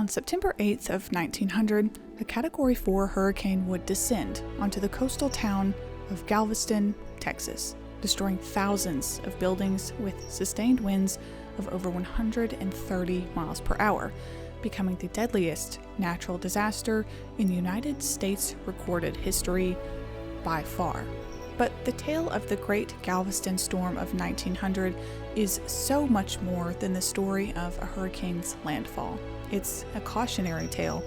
On September 8th of 1900, a Category 4 hurricane would descend onto the coastal town of Galveston, Texas, destroying thousands of buildings with sustained winds of over 130 miles per hour, becoming the deadliest natural disaster in United States recorded history by far. But the tale of the Great Galveston Storm of 1900 is so much more than the story of a hurricane's landfall. It's a cautionary tale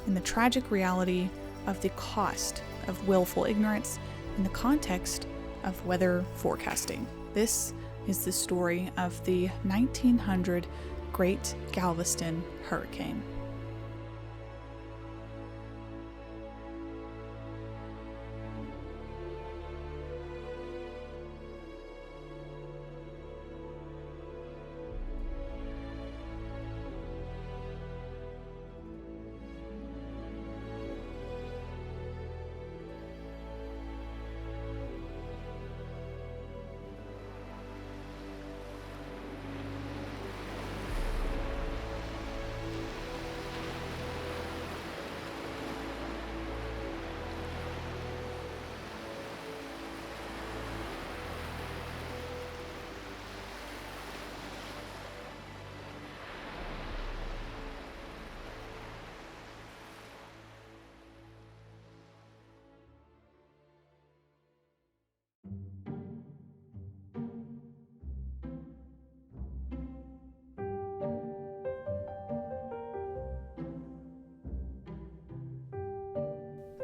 in the tragic reality of the cost of willful ignorance in the context of weather forecasting. This is the story of the 1900 Great Galveston Hurricane.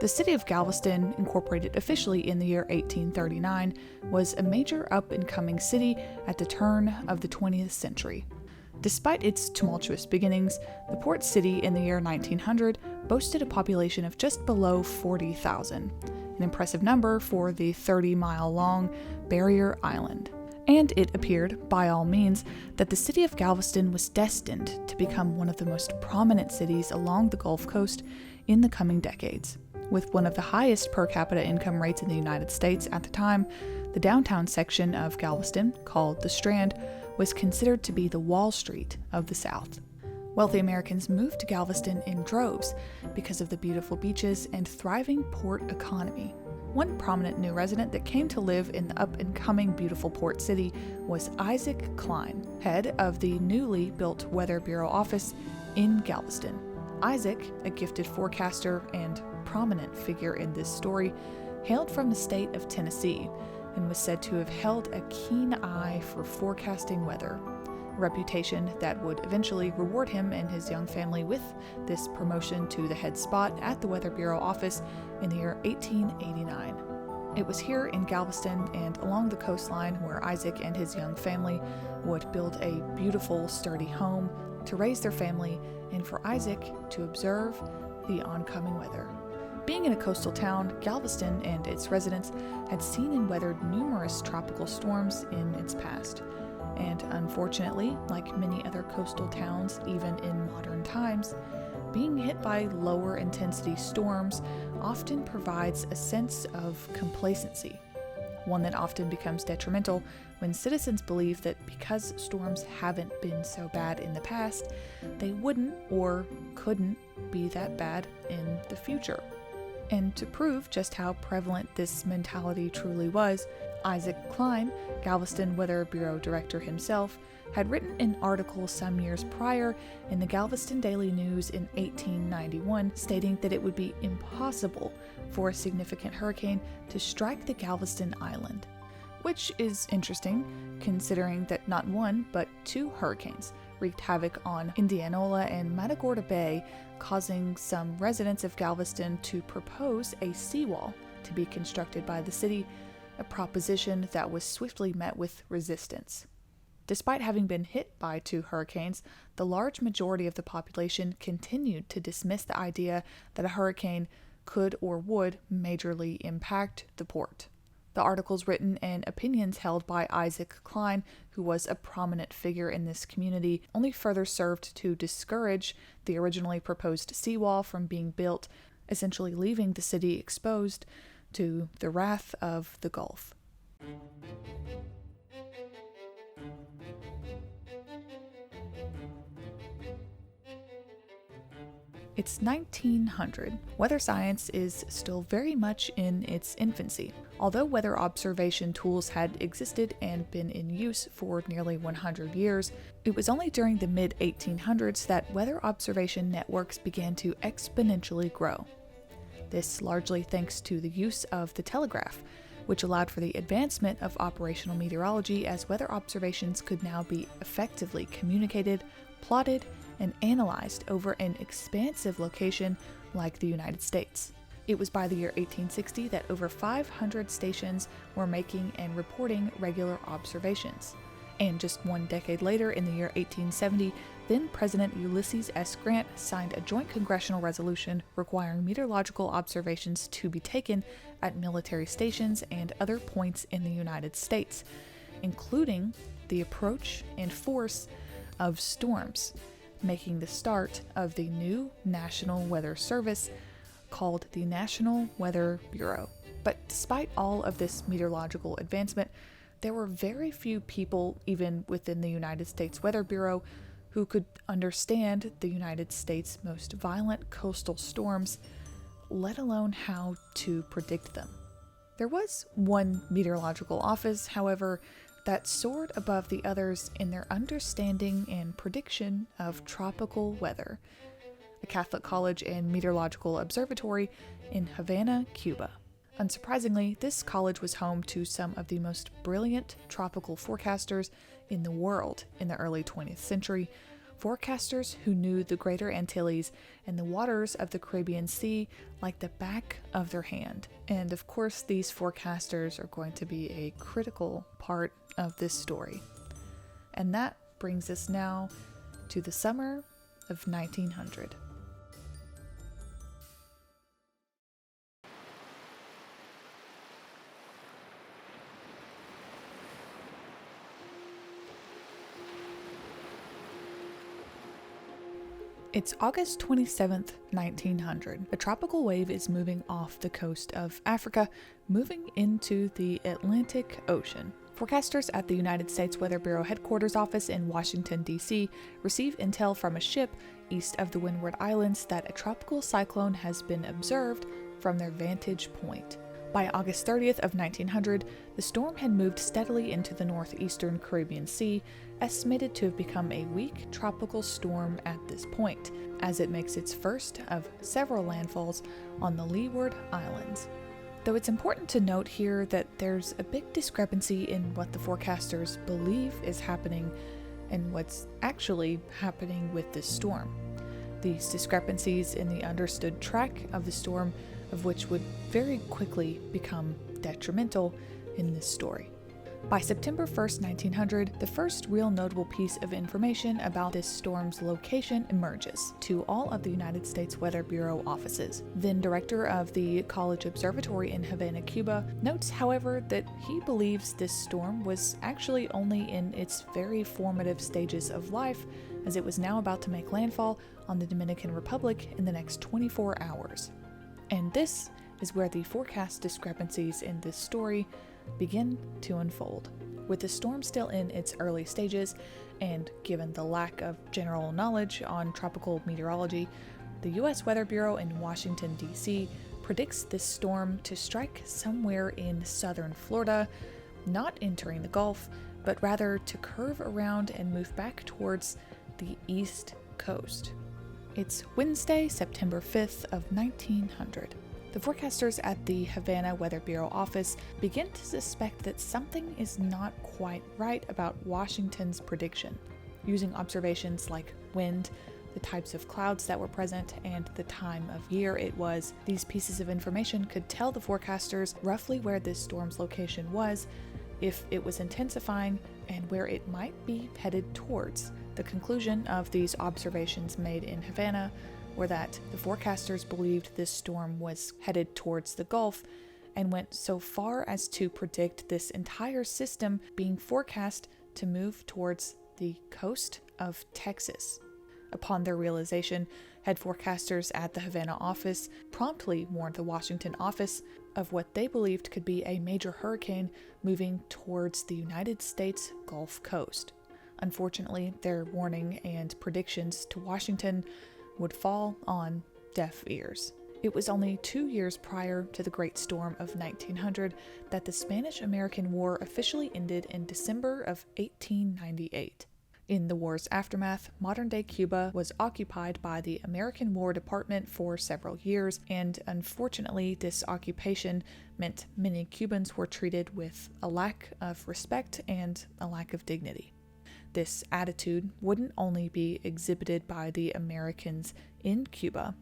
The city of Galveston, incorporated officially in the year 1839, was a major up-and-coming city at the turn of the 20th century. Despite its tumultuous beginnings, the port city in the year 1900 boasted a population of just below 40,000, an impressive number for the 30-mile-long barrier island. And it appeared, by all means, that the city of Galveston was destined to become one of the most prominent cities along the Gulf Coast in the coming decades. With one of the highest per capita income rates in the United States at the time, the downtown section of Galveston, called the Strand, was considered to be the Wall Street of the South. Wealthy Americans moved to Galveston in droves because of the beautiful beaches and thriving port economy. One prominent new resident that came to live in the up-and-coming beautiful port city was Isaac Klein, head of the newly built Weather Bureau office in Galveston. Isaac, a gifted forecaster and prominent figure in this story, hailed from the state of Tennessee and was said to have held a keen eye for forecasting weather, a reputation that would eventually reward him and his young family with this promotion to the head spot at the Weather Bureau office in the year 1889. It was here in Galveston and along the coastline where Isaac and his young family would build a beautiful, sturdy home to raise their family and for Isaac to observe the oncoming weather. Being in a coastal town, Galveston and its residents had seen and weathered numerous tropical storms in its past. And unfortunately, like many other coastal towns, even in modern times, being hit by lower intensity storms often provides a sense of complacency, one that often becomes detrimental when citizens believe that because storms haven't been so bad in the past, they wouldn't or couldn't be that bad in the future. And to prove just how prevalent this mentality truly was, Isaac Klein, Galveston Weather Bureau director himself, had written an article some years prior in the Galveston Daily News in 1891 stating that it would be impossible for a significant hurricane to strike the Galveston Island, which is interesting considering that not one but two hurricanes wreaked havoc on Indianola and Matagorda Bay, causing some residents of Galveston to propose a seawall to be constructed by the city, a proposition that was swiftly met with resistance. Despite having been hit by two hurricanes, the large majority of the population continued to dismiss the idea that a hurricane could or would majorly impact the port. The articles written and opinions held by Isaac Klein, who was a prominent figure in this community, only further served to discourage the originally proposed seawall from being built, essentially leaving the city exposed to the wrath of the Gulf. Thank you. It's 1900. Weather science is still very much in its infancy. Although weather observation tools had existed and been in use for nearly 100 years, it was only during the mid-1800s that weather observation networks began to exponentially grow. This largely thanks to the use of the telegraph, which allowed for the advancement of operational meteorology, as weather observations could now be effectively communicated, plotted, and analyzed over an expansive location like the United States. It was by the year 1860 that over 500 stations were making and reporting regular observations. And just one decade later, in the year 1870, then President Ulysses S. Grant signed a joint congressional resolution requiring meteorological observations to be taken at military stations and other points in the United States, including the approach and force of storms, making the start of the new National Weather Service called the National Weather Bureau. But despite all of this meteorological advancement, there were very few people, even within the United States Weather Bureau, who could understand the United States' most violent coastal storms, let alone how to predict them. There was one meteorological office, however, that soared above the others in their understanding and prediction of tropical weather: a Catholic college and meteorological observatory in Havana, Cuba. Unsurprisingly, this college was home to some of the most brilliant tropical forecasters in the world in the early 20th century, forecasters who knew the Greater Antilles and the waters of the Caribbean Sea like the back of their hand. And of course, these forecasters are going to be a critical part of this story. And that brings us now to the summer of 1900. It's August 27th, 1900. A tropical wave is moving off the coast of Africa, moving into the Atlantic Ocean. Forecasters at the United States Weather Bureau headquarters office in Washington, D.C. receive intel from a ship east of the Windward Islands that a tropical cyclone has been observed from their vantage point. By August 30th of 1900, the storm had moved steadily into the northeastern Caribbean Sea, estimated to have become a weak tropical storm at this point, as it makes its first of several landfalls on the Leeward Islands. Though it's important to note here that there's a big discrepancy in what the forecasters believe is happening and what's actually happening with this storm. These discrepancies in the understood track of the storm, of which would very quickly become detrimental in this story. By September 1st, 1900, the first real notable piece of information about this storm's location emerges to all of the United States Weather Bureau offices. Then director of the College Observatory in Havana, Cuba, notes, however, that he believes this storm was actually only in its very formative stages of life, as it was now about to make landfall on the Dominican Republic in the next 24 hours. And this is where the forecast discrepancies in this story begin to unfold. With the storm still in its early stages, and given the lack of general knowledge on tropical meteorology, the U.S. Weather Bureau in Washington, D.C. predicts this storm to strike somewhere in southern Florida, not entering the Gulf, but rather to curve around and move back towards the East Coast. It's Wednesday, September 5th of 1900. The forecasters at the Havana Weather Bureau office begin to suspect that something is not quite right about Washington's prediction. Using observations like wind, the types of clouds that were present, and the time of year it was, these pieces of information could tell the forecasters roughly where this storm's location was, if it was intensifying, and where it might be headed towards. The conclusion of these observations made in Havana were that the forecasters believed this storm was headed towards the Gulf, and went so far as to predict this entire system being forecast to move towards the coast of Texas. Upon their realization, head forecasters at the Havana office promptly warned the Washington office of what they believed could be a major hurricane moving towards the United States Gulf Coast. Unfortunately, their warning and predictions to Washington would fall on deaf ears. It was only 2 years prior to the Great Storm of 1900 that the Spanish-American War officially ended in December of 1898. In the war's aftermath, modern-day Cuba was occupied by the American War Department for several years, and unfortunately, this occupation meant many Cubans were treated with a lack of respect and a lack of dignity. This attitude wouldn't only be exhibited by the Americans in Cuba,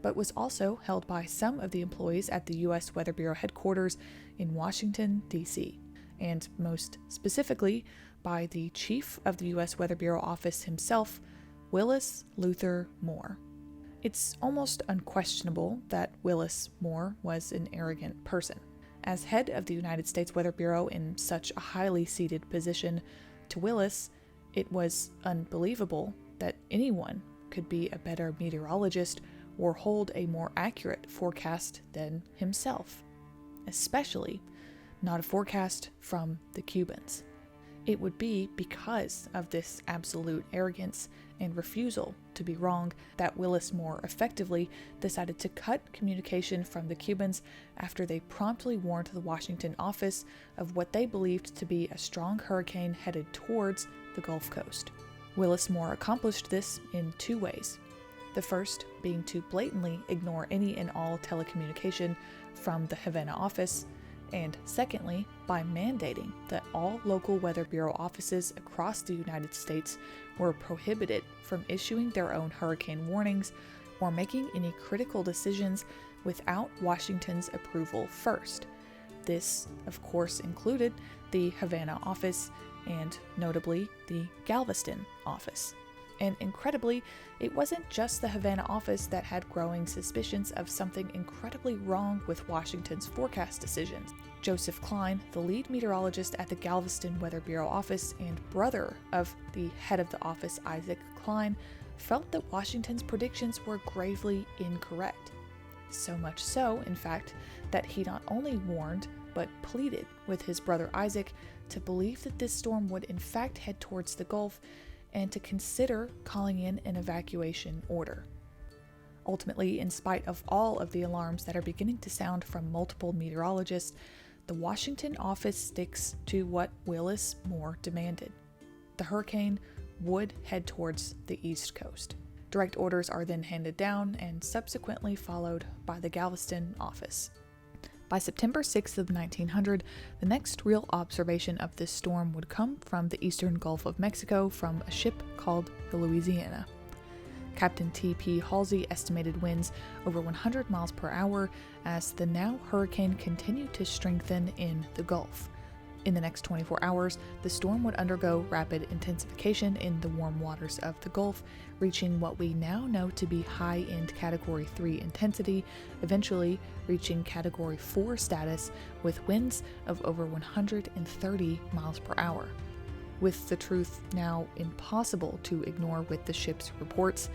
but was also held by some of the employees at the U.S. Weather Bureau headquarters in Washington, D.C., and most specifically by the chief of the U.S. Weather Bureau office himself, Willis Luther Moore. It's almost unquestionable that Willis Moore was an arrogant person. As head of the United States Weather Bureau in such a highly seated position, to Willis, it was unbelievable that anyone could be a better meteorologist or hold a more accurate forecast than himself, especially not a forecast from the Cubans. It would be because of this absolute arrogance and refusal to be wrong that Willis Moore effectively decided to cut communication from the Cubans after they promptly warned the Washington office of what they believed to be a strong hurricane headed towards the Gulf Coast. Willis Moore accomplished this in 2 ways. The first being to blatantly ignore any and all telecommunication from the Havana office, and secondly, by mandating that all local Weather Bureau offices across the United States were prohibited from issuing their own hurricane warnings or making any critical decisions without Washington's approval first. This, of course, included the Havana office and, notably, the Galveston office. And incredibly, it wasn't just the Havana office that had growing suspicions of something incredibly wrong with Washington's forecast decisions. Joseph Klein, the lead meteorologist at the Galveston Weather Bureau office and brother of the head of the office, Isaac Klein, felt that Washington's predictions were gravely incorrect. So much so, in fact, that he not only warned, but pleaded with his brother Isaac to believe that this storm would in fact head towards the Gulf and to consider calling in an evacuation order. Ultimately, in spite of all of the alarms that are beginning to sound from multiple meteorologists, the Washington office sticks to what Willis Moore demanded. The hurricane would head towards the East Coast. Direct orders are then handed down and subsequently followed by the Galveston office. By September 6th of 1900, the next real observation of this storm would come from the eastern Gulf of Mexico from a ship called the Louisiana. Captain T.P. Halsey estimated winds over 100 miles per hour as the now hurricane continued to strengthen in the Gulf. In the next 24 hours, the storm would undergo rapid intensification in the warm waters of the Gulf, reaching what we now know to be high-end Category 3 intensity, eventually reaching Category 4 status with winds of over 130 miles per hour. With the truth now impossible to ignore with the ship's reports,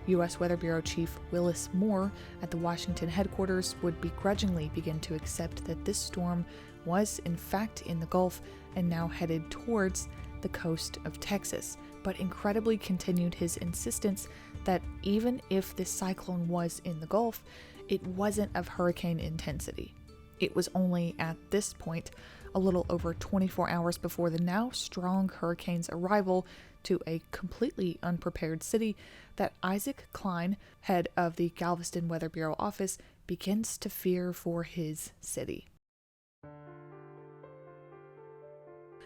U.S. Weather Bureau Chief Willis Moore at the Washington headquarters would begrudgingly begin to accept that this storm was in fact in the Gulf and now headed towards the coast of Texas, but incredibly continued his insistence that even if this cyclone was in the Gulf, it wasn't of hurricane intensity. It was only at this point, a little over 24 hours before the now strong hurricane's arrival to a completely unprepared city, that Isaac Klein, head of the Galveston Weather Bureau office, begins to fear for his city.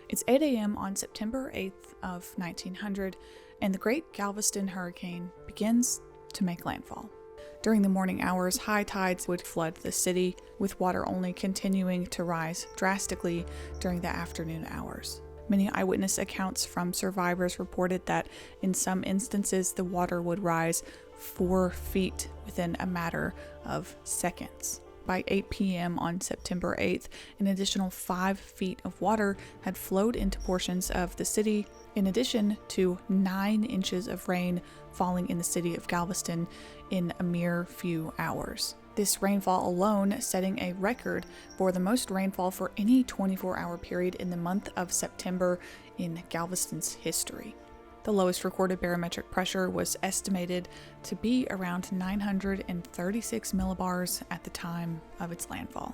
It's 8 a.m. on September 8th of 1900, and the Great Galveston Hurricane begins to make landfall. During the morning hours, high tides would flood the city, with water only continuing to rise drastically during the afternoon hours. Many eyewitness accounts from survivors reported that in some instances the water would rise 4 feet within a matter of seconds. By 8 p.m. on September 8th, an additional 5 feet of water had flowed into portions of the city, in addition to 9 inches of rain falling in the city of Galveston in a mere few hours. This rainfall alone setting a record for the most rainfall for any 24-hour period in the month of September in Galveston's history. The lowest recorded barometric pressure was estimated to be around 936 millibars at the time of its landfall.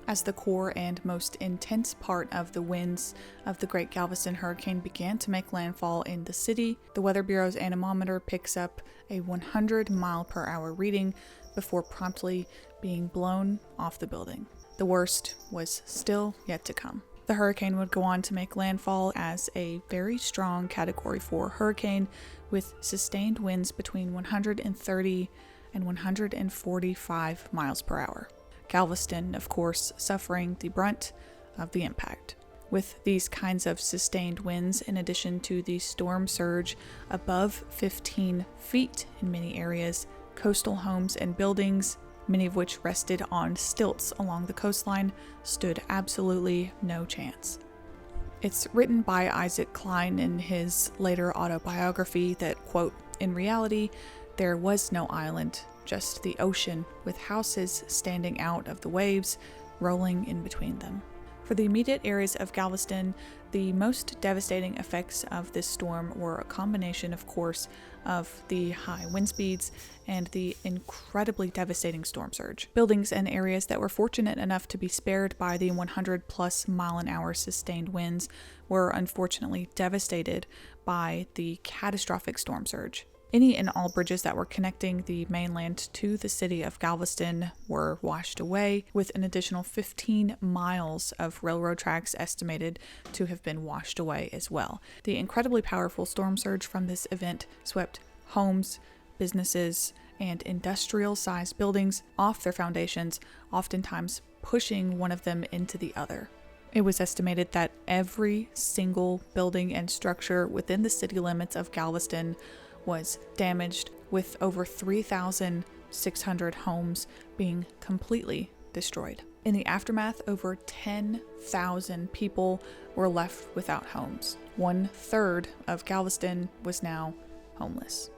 As the core and most intense part of the winds of the Great Galveston hurricane began to make landfall in the city, the Weather Bureau's anemometer picks up a 100-mile-per-hour reading before promptly being blown off the building. The worst was still yet to come. The hurricane would go on to make landfall as a very strong Category 4 hurricane with sustained winds between 130 and 145 miles per hour. Galveston, of course, suffering the brunt of the impact. With these kinds of sustained winds, in addition to the storm surge above 15 feet in many areas, coastal homes and buildings, many of which rested on stilts along the coastline, stood absolutely no chance. It's written by Isaac Klein in his later autobiography that, quote, "In reality, there was no island, just the ocean, with houses standing out of the waves, rolling in between them." For the immediate areas of Galveston, the most devastating effects of this storm were a combination, of course, of the high wind speeds and the incredibly devastating storm surge. Buildings and areas that were fortunate enough to be spared by the 100+ mile-an-hour sustained winds were unfortunately devastated by the catastrophic storm surge. Any and all bridges that were connecting the mainland to the city of Galveston were washed away, with an additional 15 miles of railroad tracks estimated to have been washed away as well. The incredibly powerful storm surge from this event swept homes, businesses, and industrial-sized buildings off their foundations, oftentimes pushing one of them into the other. It was estimated that every single building and structure within the city limits of Galveston was damaged, with over 3,600 homes being completely destroyed. In the aftermath, over 10,000 people were left without homes. 1/3 of Galveston was now homeless.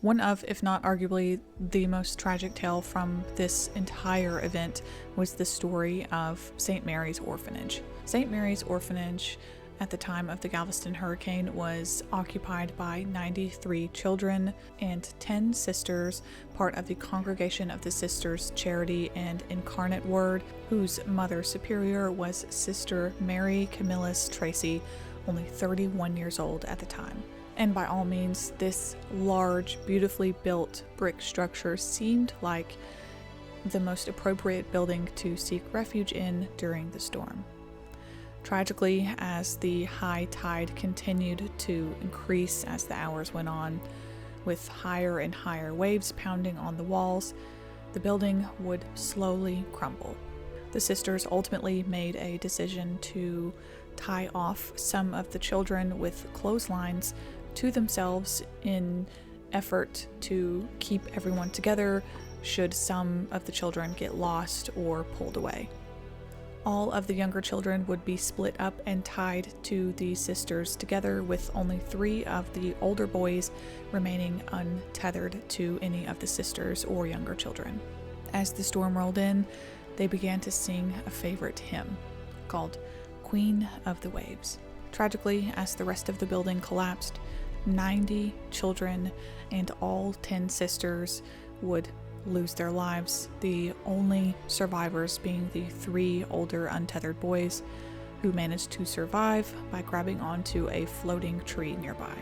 One of, if not arguably, the most tragic tale from this entire event was the story of St. Mary's Orphanage. St. Mary's Orphanage, at the time of the Galveston hurricane, was occupied by 93 children and 10 sisters, part of the Congregation of the Sisters Charity and Incarnate Word, whose Mother Superior was Sister Mary Camillus Tracy, only 31 years old at the time. And by all means, this large, beautifully built brick structure seemed like the most appropriate building to seek refuge in during the storm. Tragically, as the high tide continued to increase as the hours went on, with higher and higher waves pounding on the walls, the building would slowly crumble. The sisters ultimately made a decision to tie off some of the children with clotheslines to themselves in effort to keep everyone together should some of the children get lost or pulled away. All of the younger children would be split up and tied to the sisters together, with only 3 of the older boys remaining untethered to any of the sisters or younger children. As the storm rolled in, they began to sing a favorite hymn called Queen of the Waves. Tragically, as the rest of the building collapsed, 90 children and all 10 sisters would lose their lives, the only survivors being the 3 older untethered boys who managed to survive by grabbing onto a floating tree nearby.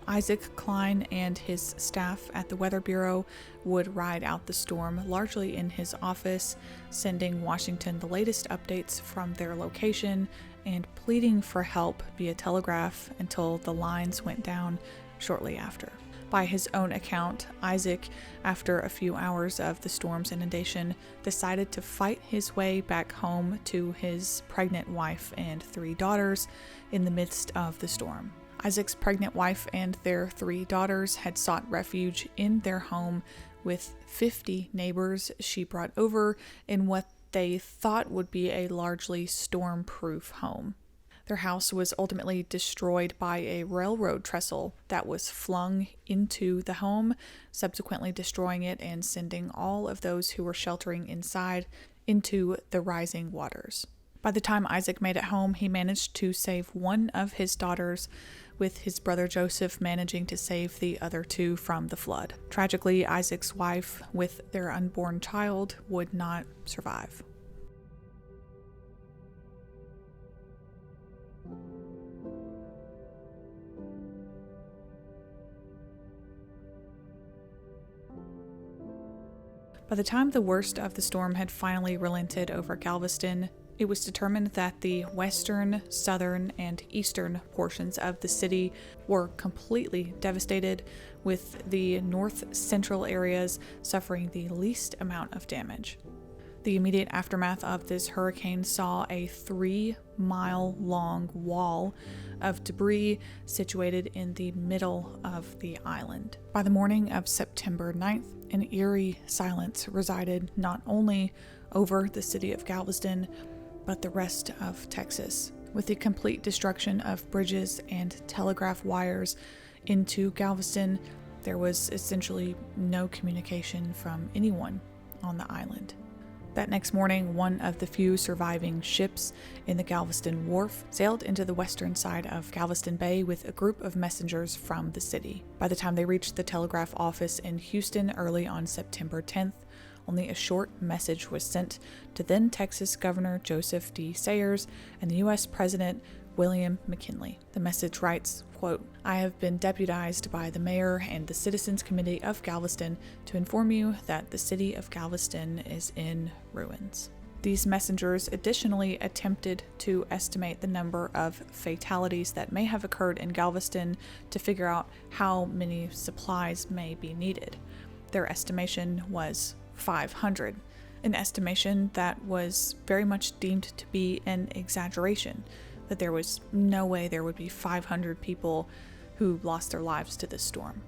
Isaac Klein and his staff at the Weather Bureau would ride out the storm largely in his office, sending Washington the latest updates from their location and pleading for help via telegraph until the lines went down shortly after. By his own account, Isaac, after a few hours of the storm's inundation, decided to fight his way back home to his pregnant wife and 3 daughters in the midst of the storm. Isaac's pregnant wife and their 3 daughters had sought refuge in their home with 50 neighbors she brought over in what they thought would be a largely storm-proof home. Their house was ultimately destroyed by a railroad trestle that was flung into the home, subsequently destroying it and sending all of those who were sheltering inside into the rising waters. By the time Isaac made it home, he managed to save one of his daughters, with his brother Joseph managing to save the other 2 from the flood. Tragically, Isaac's wife, with their unborn child, would not survive. By the time the worst of the storm had finally relented over Galveston, it was determined that the western, southern, and eastern portions of the city were completely devastated, with the north-central areas suffering the least amount of damage. The immediate aftermath of this hurricane saw a 3-mile-long wall of debris situated in the middle of the island. By the morning of September 9th, an eerie silence resided not only over the city of Galveston, but the rest of Texas, with the complete destruction of bridges and telegraph wires into Galveston. There was essentially no communication from anyone on the island. That next morning, one of the few surviving ships in the Galveston wharf sailed into the western side of Galveston Bay with a group of messengers from the city. By the time they reached the telegraph office in Houston early on September 10th, only a short message was sent to then Texas Governor Joseph D. Sayers and the U.S. President William McKinley. The message writes, quote, "I have been deputized by the mayor and the Citizens Committee of Galveston to inform you that the city of Galveston is in ruins." These messengers additionally attempted to estimate the number of fatalities that may have occurred in Galveston to figure out how many supplies may be needed. Their estimation was 500, an estimation that was very much deemed to be an exaggeration, that there was no way there would be 500 people who lost their lives to this storm.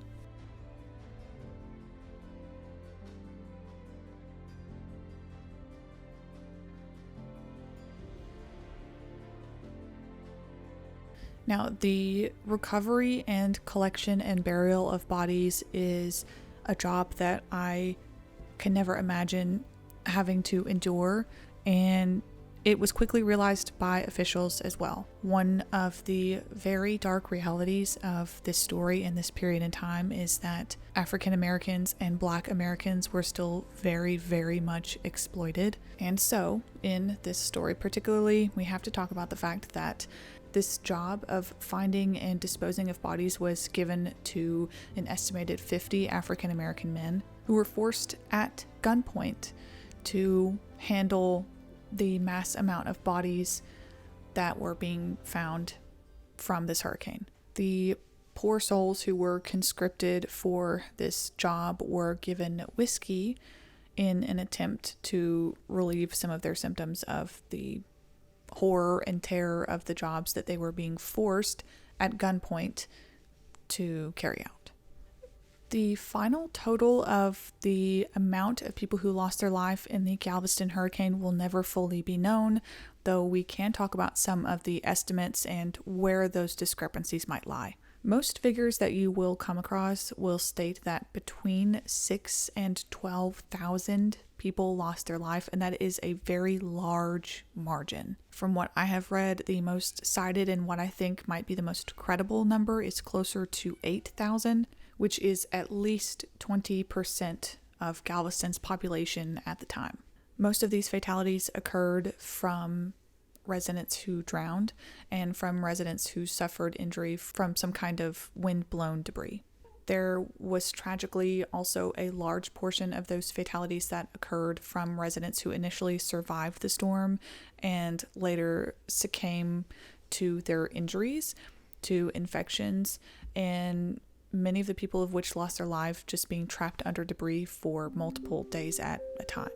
Now, the recovery and collection and burial of bodies is a job that I can never imagine having to endure, and it was quickly realized by officials as well. One of the very dark realities of this story in this period in time is that African Americans and Black Americans were still very, very much exploited. And so, in this story particularly, we have to talk about the fact that this job of finding and disposing of bodies was given to an estimated 50 African American men who were forced at gunpoint to handle the mass amount of bodies that were being found from this hurricane. The poor souls who were conscripted for this job were given whiskey in an attempt to relieve some of their symptoms of the horror and terror of the jobs that they were being forced at gunpoint to carry out. The final total of the amount of people who lost their life in the Galveston hurricane will never fully be known, though we can talk about some of the estimates and where those discrepancies might lie. Most figures that you will come across will state that between 6,000 and 12,000 people lost their life, and that is a very large margin. From what I have read, the most cited and what I think might be the most credible number is closer to 8,000, which is at least 20% of Galveston's population at the time. Most of these fatalities occurred from residents who drowned and from residents who suffered injury from some kind of wind-blown debris. There was tragically also a large portion of those fatalities that occurred from residents who initially survived the storm and later succumbed to their injuries, to infections, and many of the people of which lost their life just being trapped under debris for multiple days at a time.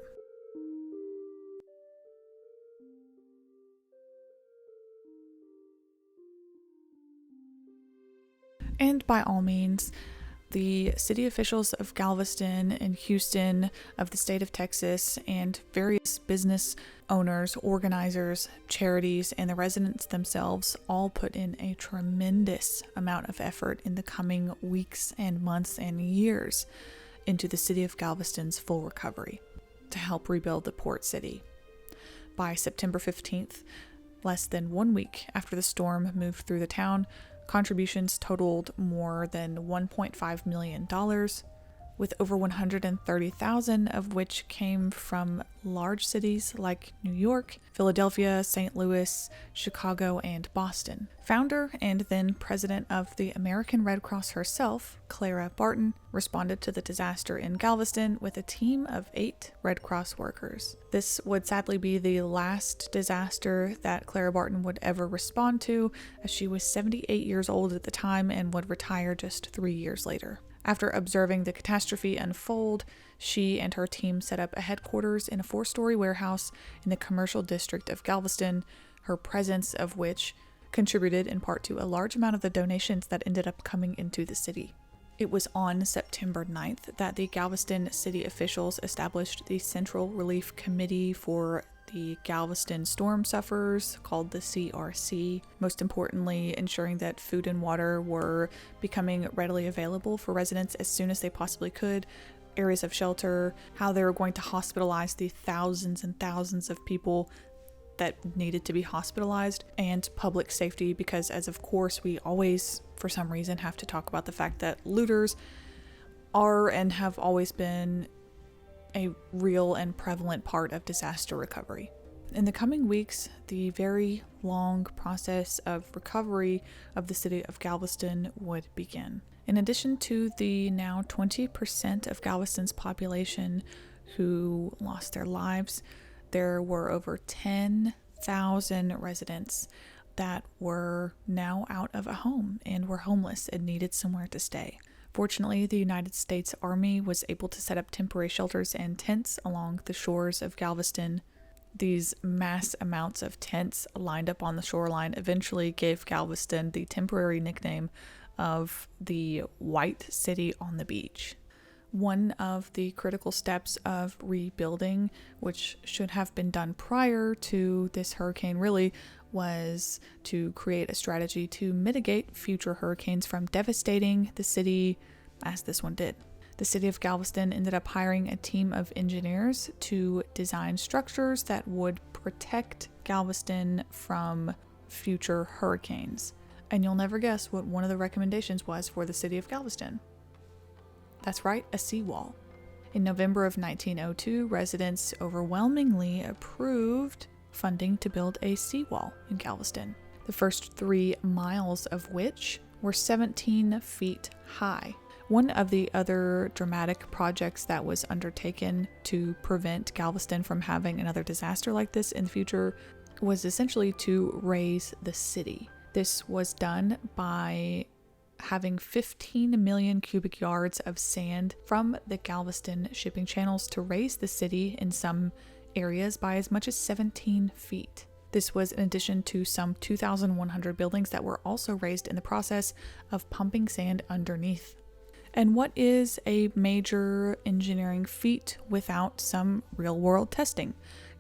And by all means, the city officials of Galveston and Houston, of the state of Texas, and various business owners, organizers, charities, and the residents themselves all put in a tremendous amount of effort in the coming weeks and months and years into the city of Galveston's full recovery to help rebuild the port city. By September 15th, less than 1 week after the storm moved through the town, contributions totaled more than $1.5 million, with over 130,000 of which came from large cities like New York, Philadelphia, St. Louis, Chicago, and Boston. Founder and then president of the American Red Cross herself, Clara Barton, responded to the disaster in Galveston with a team of 8 Red Cross workers. This would sadly be the last disaster that Clara Barton would ever respond to, as she was 78 years old at the time and would retire just 3 years later. After observing the catastrophe unfold, she and her team set up a headquarters in a 4-story warehouse in the commercial district of Galveston, her presence of which contributed in part to a large amount of the donations that ended up coming into the city. It was on September 9th that the Galveston city officials established the Central Relief Committee for the Galveston storm sufferers, called the CRC, most importantly ensuring that food and water were becoming readily available for residents as soon as they possibly could, areas of shelter, how they were going to hospitalize the thousands and thousands of people that needed to be hospitalized, and public safety, because as of course we always, for some reason, have to talk about the fact that looters are and have always been a real and prevalent part of disaster recovery. In the coming weeks, the very long process of recovery of the city of Galveston would begin. In addition to the now 20% of Galveston's population who lost their lives, there were over 10,000 residents that were now out of a home and were homeless and needed somewhere to stay. Fortunately, the United States Army was able to set up temporary shelters and tents along the shores of Galveston. These mass amounts of tents lined up on the shoreline eventually gave Galveston the temporary nickname of the White City on the Beach. One of the critical steps of rebuilding, which should have been done prior to this hurricane really, was to create a strategy to mitigate future hurricanes from devastating the city as this one did. The city of Galveston ended up hiring a team of engineers to design structures that would protect Galveston from future hurricanes. And you'll never guess what one of the recommendations was for the city of Galveston. That's right, a seawall. In November of 1902, residents overwhelmingly approved funding to build a seawall in Galveston, the first 3 miles of which were 17 feet high. One of the other dramatic projects that was undertaken to prevent Galveston from having another disaster like this in the future was essentially to raise the city. This was done by having 15 million cubic yards of sand from the Galveston shipping channels to raise the city in some areas by as much as 17 feet. This was in addition to some 2,100 buildings that were also raised in the process of pumping sand underneath. And what is a major engineering feat without some real-world testing?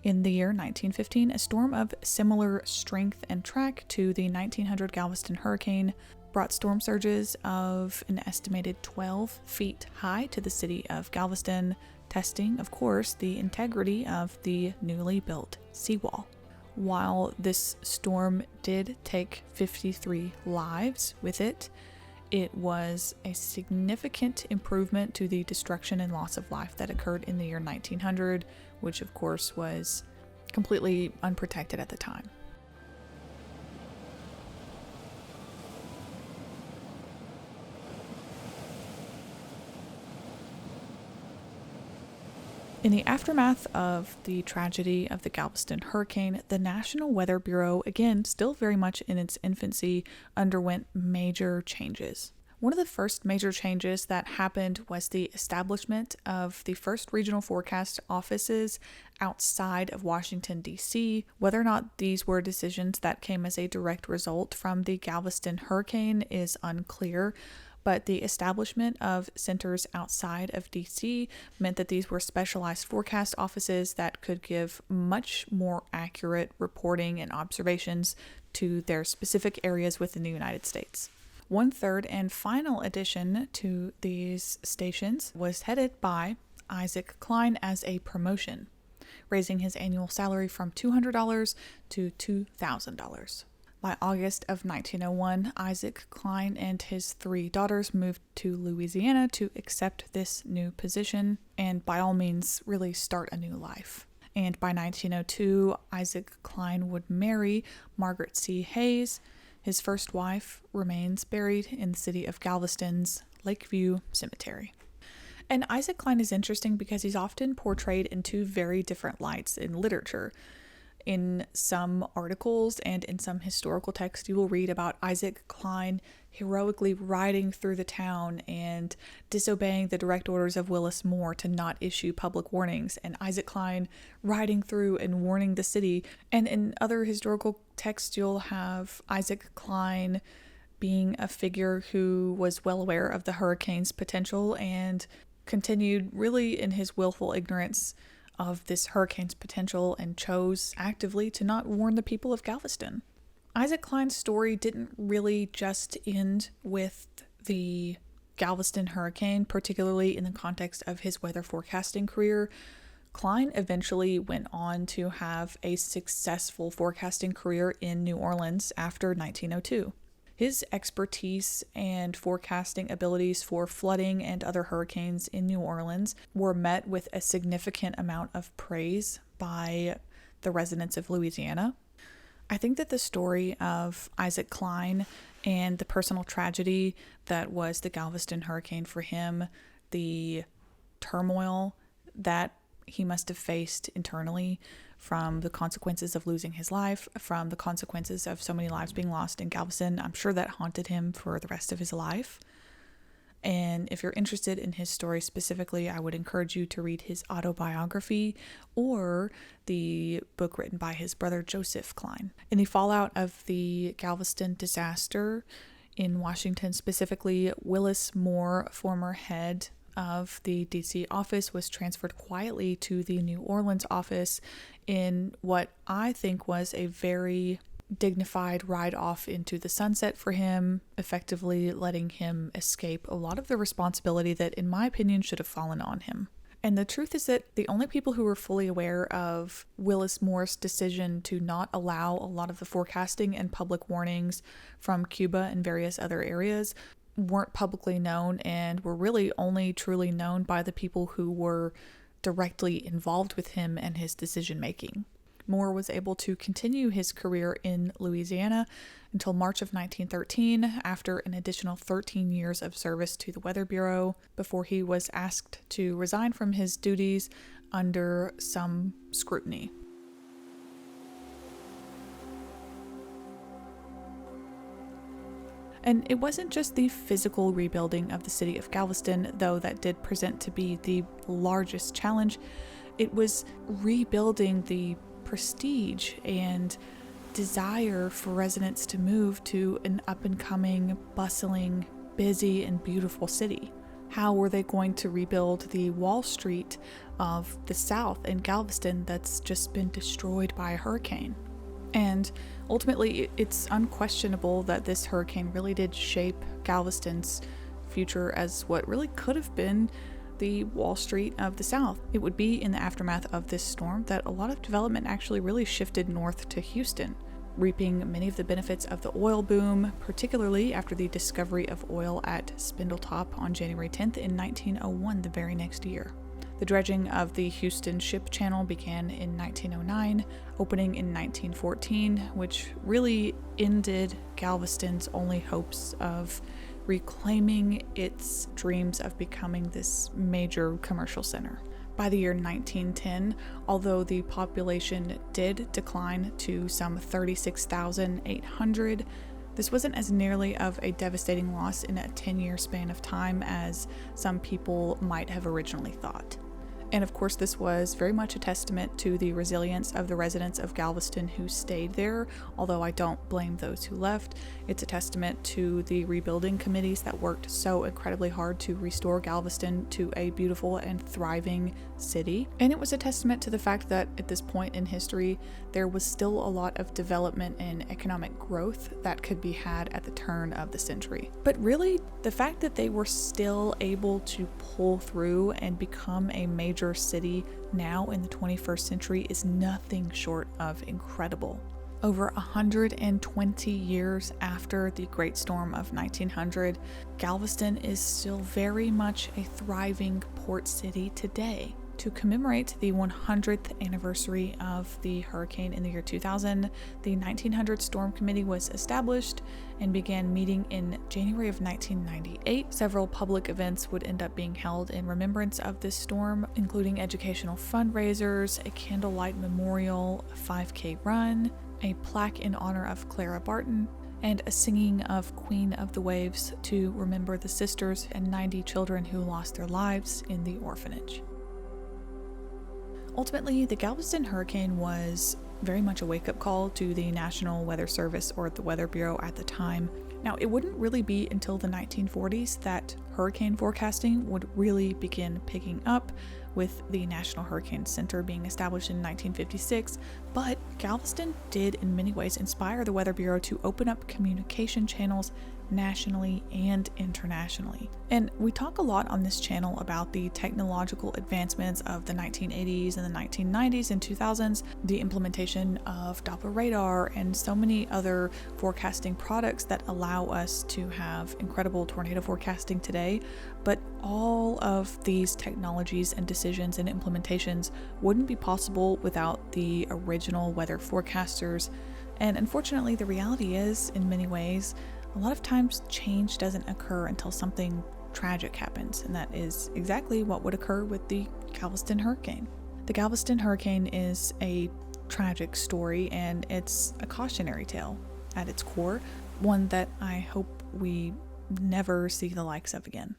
In the year 1915, a storm of similar strength and track to the 1900 Galveston hurricane brought storm surges of an estimated 12 feet high to the city of Galveston, testing, of course, the integrity of the newly built seawall. While this storm did take 53 lives with it, it was a significant improvement to the destruction and loss of life that occurred in the year 1900, which of course was completely unprotected at the time. In the aftermath of the tragedy of the Galveston hurricane, the National Weather Bureau, again, still very much in its infancy, underwent major changes. One of the first major changes that happened was the establishment of the first regional forecast offices outside of Washington, D.C. Whether or not these were decisions that came as a direct result from the Galveston hurricane is unclear, but the establishment of centers outside of D.C. meant that these were specialized forecast offices that could give much more accurate reporting and observations to their specific areas within the United States. One third and final addition to these stations was headed by Isaac Klein as a promotion, raising his annual salary from $200 to $2,000. By August of 1901, Isaac Klein and his 3 daughters moved to Louisiana to accept this new position and by all means really start a new life. And by 1902, Isaac Klein would marry Margaret C. Hayes. His first wife remains buried in the city of Galveston's Lakeview Cemetery. And Isaac Klein is interesting because he's often portrayed in 2 very different lights in literature. In some articles and in some historical texts, you will read about Isaac Klein heroically riding through the town and disobeying the direct orders of Willis Moore to not issue public warnings, and Isaac Klein riding through and warning the city. And in other historical texts, you'll have Isaac Klein being a figure who was well aware of the hurricane's potential and continued really in his willful ignorance of this hurricane's potential and chose actively to not warn the people of Galveston. Isaac Klein's story didn't really just end with the Galveston hurricane, particularly in the context of his weather forecasting career. Klein eventually went on to have a successful forecasting career in New Orleans after 1902. His expertise and forecasting abilities for flooding and other hurricanes in New Orleans were met with a significant amount of praise by the residents of Louisiana. I think that the story of Isaac Klein and the personal tragedy that was the Galveston hurricane for him, the turmoil that he must have faced internally from the consequences of losing his life, from the consequences of so many lives being lost in Galveston, I'm sure that haunted him for the rest of his life. And if you're interested in his story specifically, I would encourage you to read his autobiography or the book written by his brother Joseph Klein. In the fallout of the Galveston disaster in Washington specifically, Willis Moore, former head of the DC office, was transferred quietly to the New Orleans office in what I think was a very dignified ride off into the sunset for him, effectively letting him escape a lot of the responsibility that, in my opinion, should have fallen on him. And the truth is that the only people who were fully aware of Willis Moore's decision to not allow a lot of the forecasting and public warnings from Cuba and various other areas weren't publicly known and were really only truly known by the people who were directly involved with him and his decision making. Moore was able to continue his career in Louisiana until March of 1913, after an additional 13 years of service to the Weather Bureau, before he was asked to resign from his duties under some scrutiny. And it wasn't just the physical rebuilding of the city of Galveston, though that did present to be the largest challenge. It was rebuilding the prestige and desire for residents to move to an up-and-coming, bustling, busy, and beautiful city. How were they going to rebuild the Wall Street of the South in Galveston that's just been destroyed by a hurricane? And ultimately, it's unquestionable that this hurricane really did shape Galveston's future as what really could have been the Wall Street of the South. It would be in the aftermath of this storm that a lot of development actually really shifted north to Houston, reaping many of the benefits of the oil boom, particularly after the discovery of oil at Spindletop on January 10th in 1901, the very next year. The dredging of the Houston Ship Channel began in 1909, opening in 1914, which really ended Galveston's only hopes of reclaiming its dreams of becoming this major commercial center. By the year 1910, although the population did decline to some 36,800, This wasn't as nearly of a devastating loss in a 10-year span of time as some people might have originally thought. And of course, this was very much a testament to the resilience of the residents of Galveston who stayed there, although I don't blame those who left. It's a testament to the rebuilding committees that worked so incredibly hard to restore Galveston to a beautiful and thriving city. And it was a testament to the fact that at this point in history, there was still a lot of development and economic growth that could be had at the turn of the century. But really, the fact that they were still able to pull through and become a major city now in the 21st century is nothing short of incredible. Over 120 years after the Great Storm of 1900, Galveston is still very much a thriving port city today. To commemorate the 100th anniversary of the hurricane in the year 2000, the 1900 Storm Committee was established and began meeting in January of 1998. Several public events would end up being held in remembrance of this storm, including educational fundraisers, a candlelight memorial, a 5K run, a plaque in honor of Clara Barton, and a singing of Queen of the Waves to remember the sisters and 90 children who lost their lives in the orphanage. Ultimately, the Galveston hurricane was very much a wake-up call to the National Weather Service, or the Weather Bureau at the time. Now, it wouldn't really be until the 1940s that hurricane forecasting would really begin picking up, with the National Hurricane Center being established in 1956, but Galveston did in many ways inspire the Weather Bureau to open up communication channels nationally and internationally. And we talk a lot on this channel about the technological advancements of the 1980s and the 1990s and 2000s, the implementation of Doppler radar, and so many other forecasting products that allow us to have incredible tornado forecasting today. But all of these technologies and decisions and implementations wouldn't be possible without the original weather forecasters. And unfortunately, the reality is, in many ways, a lot of times change doesn't occur until something tragic happens, and that is exactly what would occur with the Galveston hurricane. The Galveston hurricane is a tragic story, and it's a cautionary tale at its core, one that I hope we never see the likes of again.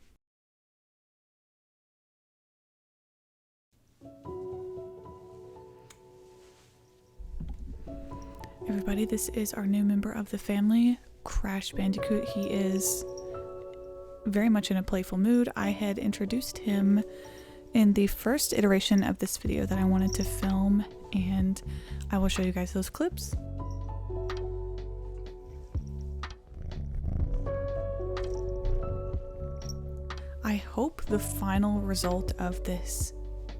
Everybody, this is our new member of the family, Crash Bandicoot. He is very much in a playful mood. I had introduced him in the first iteration of this video that I wanted to film, and I will show you guys those clips. I hope the final result of this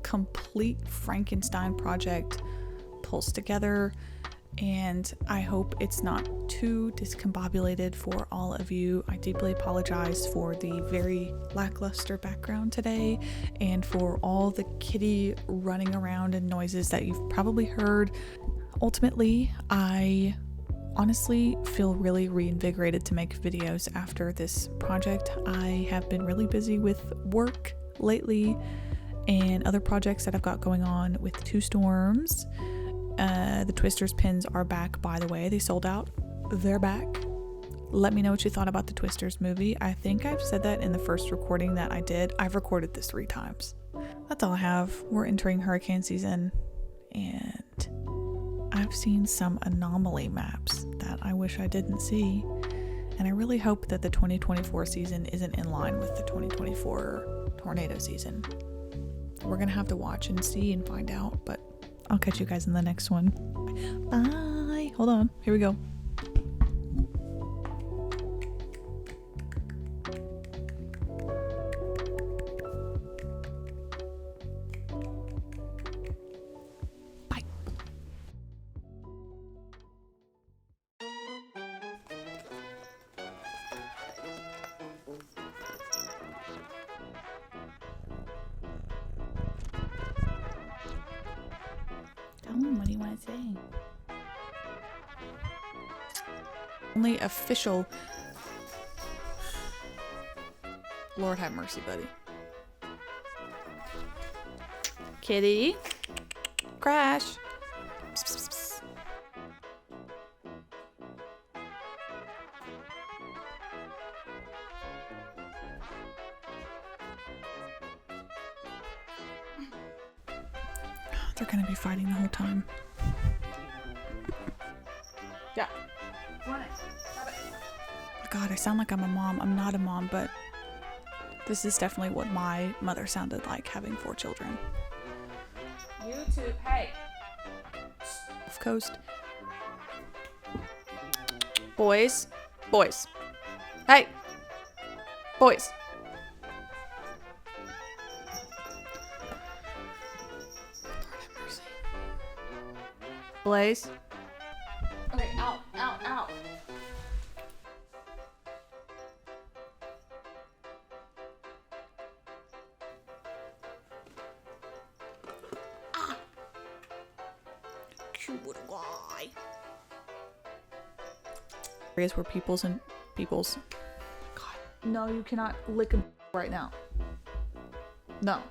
complete Frankenstein project pulls together, and I hope it's not too discombobulated for all of you. I deeply apologize for the very lackluster background today and for all the kitty running around and noises that you've probably heard. Ultimately, I honestly feel really reinvigorated to make videos after this project. I have been really busy with work lately and other projects that I've got going on with Two Storms. The Twisters pins are back, by the way. They sold out. They're back. Let me know what you thought about the Twisters movie. I think I've said that in the first recording that I did. I've recorded this 3 times. That's all I have. We're entering hurricane season, and I've seen some anomaly maps that I wish I didn't see, and I really hope that the 2024 season isn't in line with the 2024 tornado season. We're gonna have to watch and see and find out, but I'll catch you guys in the next one. Bye. Hold on. Here we go. Bye. What do you want to say? Only official. Lord have mercy, buddy. Kitty. Crash. Psst, psst, psst. They're gonna be fighting the whole time. Yeah. God, I sound like I'm a mom. I'm not a mom, but this is definitely what my mother sounded like, having 4 children. YouTube, hey. Off coast. Boys. Boys. Hey. Boys. Lord have mercy. Blaze. Okay, out, out, out. Cute little guy. Areas where peoples. God, no, you cannot lick a right now. No.